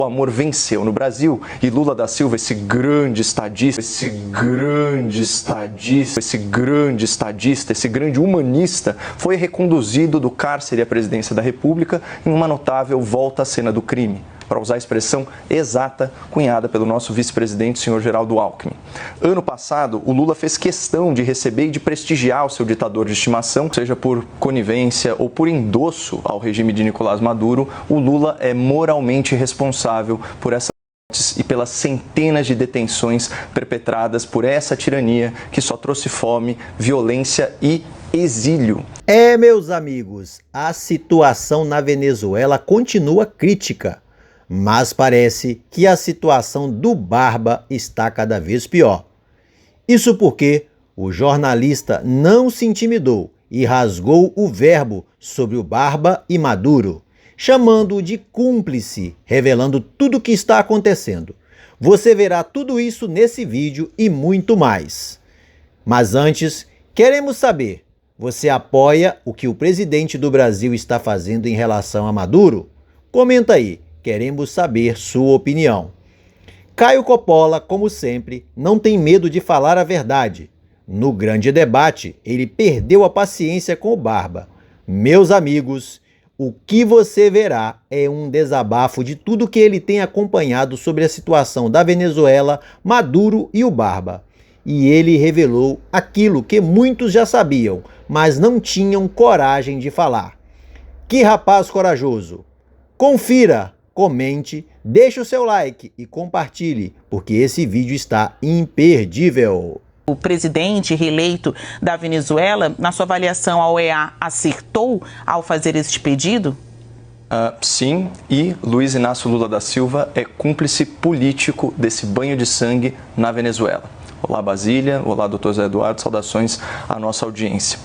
O amor venceu no Brasil e Lula da Silva, esse grande estadista, esse grande humanista, foi reconduzido do cárcere à presidência da República em uma notável volta à cena do crime, para usar a expressão exata cunhada pelo nosso vice-presidente, senhor Geraldo Alckmin. Ano passado, o Lula fez questão de receber e de prestigiar o seu ditador de estimação, seja por conivência ou por endosso ao regime de Nicolás Maduro. O Lula é moralmente responsável por essas mortes e pelas centenas de detenções perpetradas por essa tirania que só trouxe fome, violência e exílio. Meus amigos, a situação na Venezuela continua crítica. Mas parece que a situação do Barba está cada vez pior. Isso porque o jornalista não se intimidou e rasgou o verbo sobre o Barba e Maduro, chamando-o de cúmplice, revelando tudo o que está acontecendo. Você verá tudo isso nesse vídeo e muito mais. Mas antes, queremos saber, você apoia o que o presidente do Brasil está fazendo em relação a Maduro? Comenta aí. Queremos saber sua opinião. Caio Coppola, como sempre, não tem medo de falar a verdade. No grande debate, ele perdeu a paciência com o Barba. Meus amigos, o que você verá é um desabafo de tudo que ele tem acompanhado sobre a situação da Venezuela, Maduro e o Barba. E ele revelou aquilo que muitos já sabiam, mas não tinham coragem de falar. Que rapaz corajoso! Confira! Comente, deixe o seu like e compartilhe, porque esse vídeo está imperdível. O presidente reeleito da Venezuela, na sua avaliação, a OEA acertou ao fazer este pedido? Sim, e Luiz Inácio Lula da Silva é cúmplice político desse banho de sangue na Venezuela. Olá, Basília. Olá, doutor Zé Eduardo. Saudações à nossa audiência.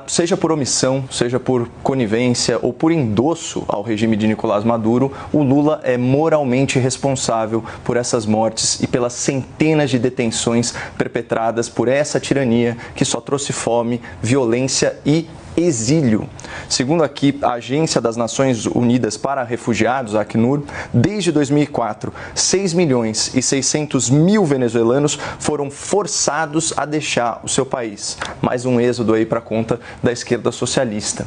Seja por omissão, seja por conivência ou por endosso ao regime de Nicolás Maduro, o Lula é moralmente responsável por essas mortes e pelas centenas de detenções perpetradas por essa tirania que só trouxe fome, violência e exílio. Segundo aqui a Agência das Nações Unidas para Refugiados, a Acnur, desde 2004, 6.600.000 venezuelanos foram forçados a deixar o seu país. Mais um êxodo aí para conta da esquerda socialista.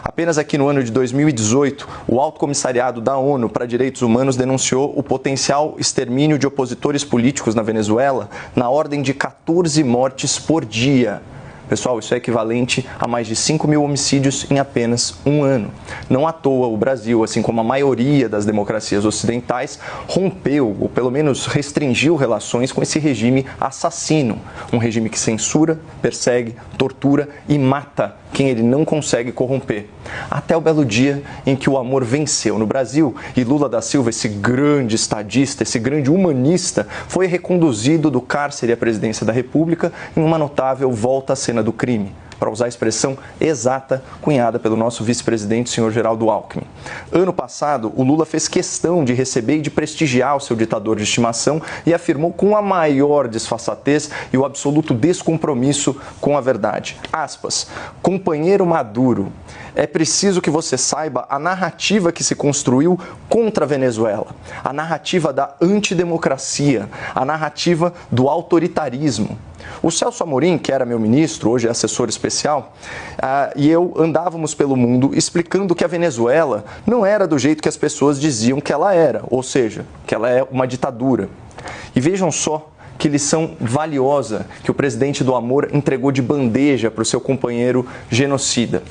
Apenas aqui no ano de 2018, o Alto Comissariado da ONU para Direitos Humanos denunciou o potencial extermínio de opositores políticos na Venezuela na ordem de 14 mortes por dia. Pessoal, isso é equivalente a mais de 5.000 homicídios em apenas um ano. Não à toa, o Brasil, assim como a maioria das democracias ocidentais, rompeu, ou pelo menos restringiu relações com esse regime assassino. Um regime que censura, persegue, tortura e mata quem ele não consegue corromper. Até o belo dia em que o amor venceu no Brasil e Lula da Silva, esse grande estadista, esse grande humanista, foi reconduzido do cárcere à presidência da República em uma notável volta à cena do crime, para usar a expressão exata cunhada pelo nosso vice-presidente, senhor Geraldo Alckmin. Ano passado, o Lula fez questão de receber e de prestigiar o seu ditador de estimação e afirmou com a maior desfaçatez e o absoluto descompromisso com a verdade. Aspas, companheiro Maduro, é preciso que você saiba a narrativa que se construiu contra a Venezuela, a narrativa da antidemocracia, a narrativa do autoritarismo. O Celso Amorim, que era meu ministro, hoje é assessor especial, e eu andávamos pelo mundo explicando que a Venezuela não era do jeito que as pessoas diziam que ela era, ou seja, que ela é uma ditadura. E vejam só que lição valiosa que o presidente do amor entregou de bandeja para o seu companheiro genocida.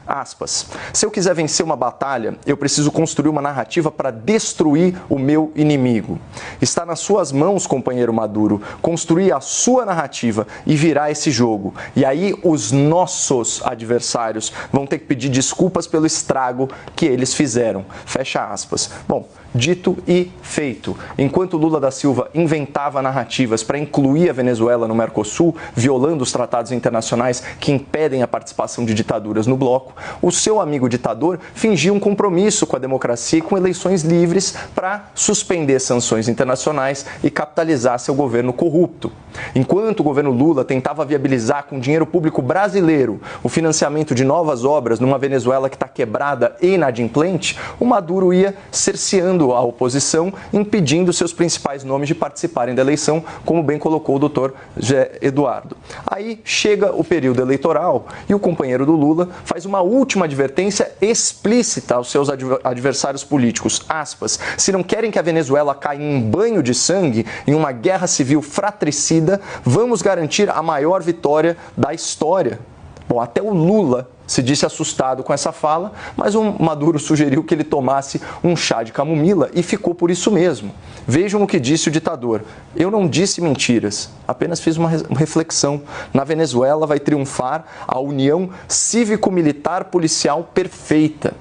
Aspas, se eu quiser vencer uma batalha, eu preciso construir uma narrativa para destruir o meu inimigo. Está nas suas mãos, companheiro Maduro, construir a sua narrativa e virar esse jogo. E aí os nossos adversários vão ter que pedir desculpas pelo estrago que eles fizeram. Fecha aspas. Bom, dito e feito. Enquanto Lula da Silva inventava narrativas para incluir a Venezuela no Mercosul, violando os tratados internacionais que impedem a participação de ditaduras no bloco, o seu amigo ditador fingia um compromisso com a democracia e com eleições livres para suspender sanções internacionais e capitalizar seu governo corrupto. Enquanto o governo Lula tentava viabilizar com dinheiro público brasileiro o financiamento de novas obras numa Venezuela que está quebrada e inadimplente, o Maduro ia cerceando apoiando a oposição, impedindo seus principais nomes de participarem da eleição, como bem colocou o doutor José Eduardo. Aí chega o período eleitoral e o companheiro do Lula faz uma última advertência explícita aos seus adversários políticos, aspas, se não querem que a Venezuela caia em um banho de sangue, em uma guerra civil fratricida, vamos garantir a maior vitória da história. Bom, até o Lula se disse assustado com essa fala, mas o Maduro sugeriu que ele tomasse um chá de camomila e ficou por isso mesmo. Vejam o que disse o ditador. Eu não disse mentiras, apenas fiz uma reflexão. Na Venezuela vai triunfar a união cívico-militar policial perfeita.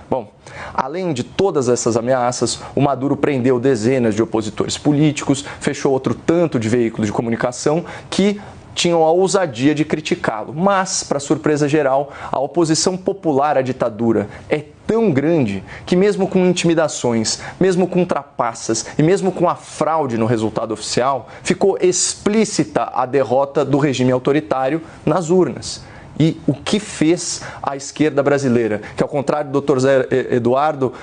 Bom, além de todas essas ameaças, o Maduro prendeu dezenas de opositores políticos, fechou outro tanto de veículos de comunicação que tinham a ousadia de criticá-lo. Mas, para surpresa geral, a oposição popular à ditadura é tão grande que mesmo com intimidações, mesmo com trapaças e mesmo com a fraude no resultado oficial, ficou explícita a derrota do regime autoritário nas urnas. E o que fez a esquerda brasileira, que ao contrário do Dr. Zé Eduardo,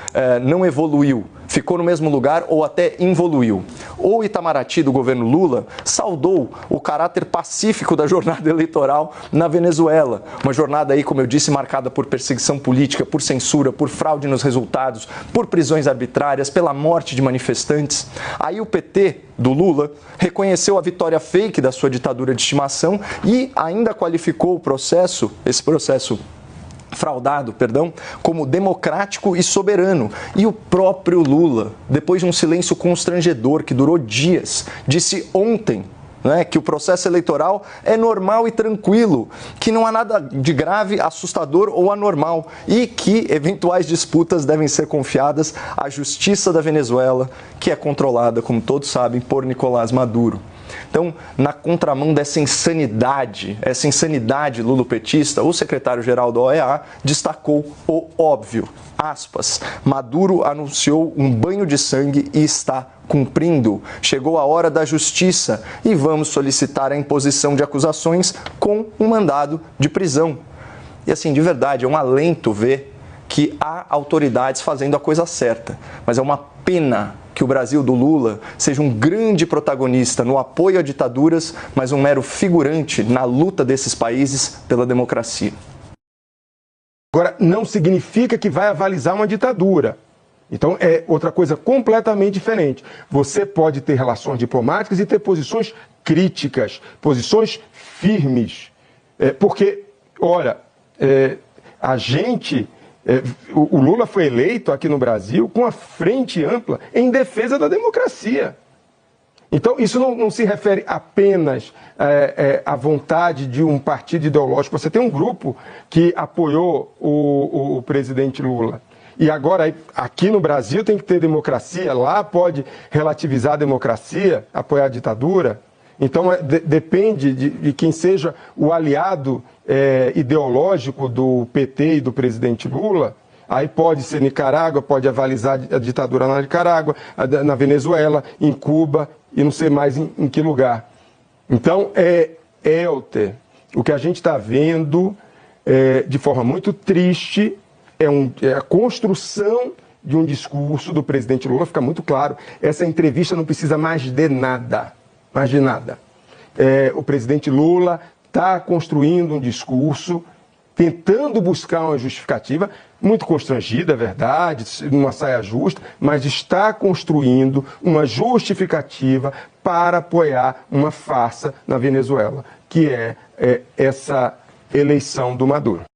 não evoluiu, ficou no mesmo lugar ou até involuiu. O Itamaraty do governo Lula saudou o caráter pacífico da jornada eleitoral na Venezuela. Uma jornada aí, como eu disse, marcada por perseguição política, por censura, por fraude nos resultados, por prisões arbitrárias, pela morte de manifestantes. Aí o PT do Lula reconheceu a vitória fake da sua ditadura de estimação e ainda qualificou esse processo fraudado, como democrático e soberano. E o próprio Lula, depois de um silêncio constrangedor que durou dias, disse ontem, que o processo eleitoral é normal e tranquilo, que não há nada de grave, assustador ou anormal e que eventuais disputas devem ser confiadas à justiça da Venezuela, que é controlada, como todos sabem, por Nicolás Maduro. Então, na contramão dessa insanidade lulopetista, o secretário-geral da OEA destacou o óbvio, aspas, Maduro anunciou um banho de sangue e está cumprindo. Chegou a hora da justiça e vamos solicitar a imposição de acusações com um mandado de prisão. E assim, de verdade, é um alento ver que há autoridades fazendo a coisa certa, mas é uma pena que o Brasil do Lula seja um grande protagonista no apoio a ditaduras, mas um mero figurante na luta desses países pela democracia. Agora, não significa que vai avalizar uma ditadura. Então, é outra coisa completamente diferente. Você pode ter relações diplomáticas e ter posições críticas, posições firmes. Porque, olha, a gente... O Lula foi eleito aqui no Brasil com a frente ampla em defesa da democracia. Então, isso não se refere apenas à vontade de um partido ideológico. Você tem um grupo que apoiou o presidente Lula. E agora, aqui no Brasil, tem que ter democracia. Lá pode relativizar a democracia, apoiar a ditadura. Então, depende de quem seja o aliado ideológico do PT e do presidente Lula. Aí pode ser Nicarágua, pode avalizar a ditadura na Nicarágua, na Venezuela, em Cuba e não sei mais em que lugar. Então, Helder, o que a gente está vendo de forma muito triste é a construção de um discurso do presidente Lula. Fica muito claro, essa entrevista não precisa mais de nada. Mais de nada. O presidente Lula está construindo um discurso, tentando buscar uma justificativa, muito constrangida, é verdade, numa saia justa, mas está construindo uma justificativa para apoiar uma farsa na Venezuela, que é essa eleição do Maduro.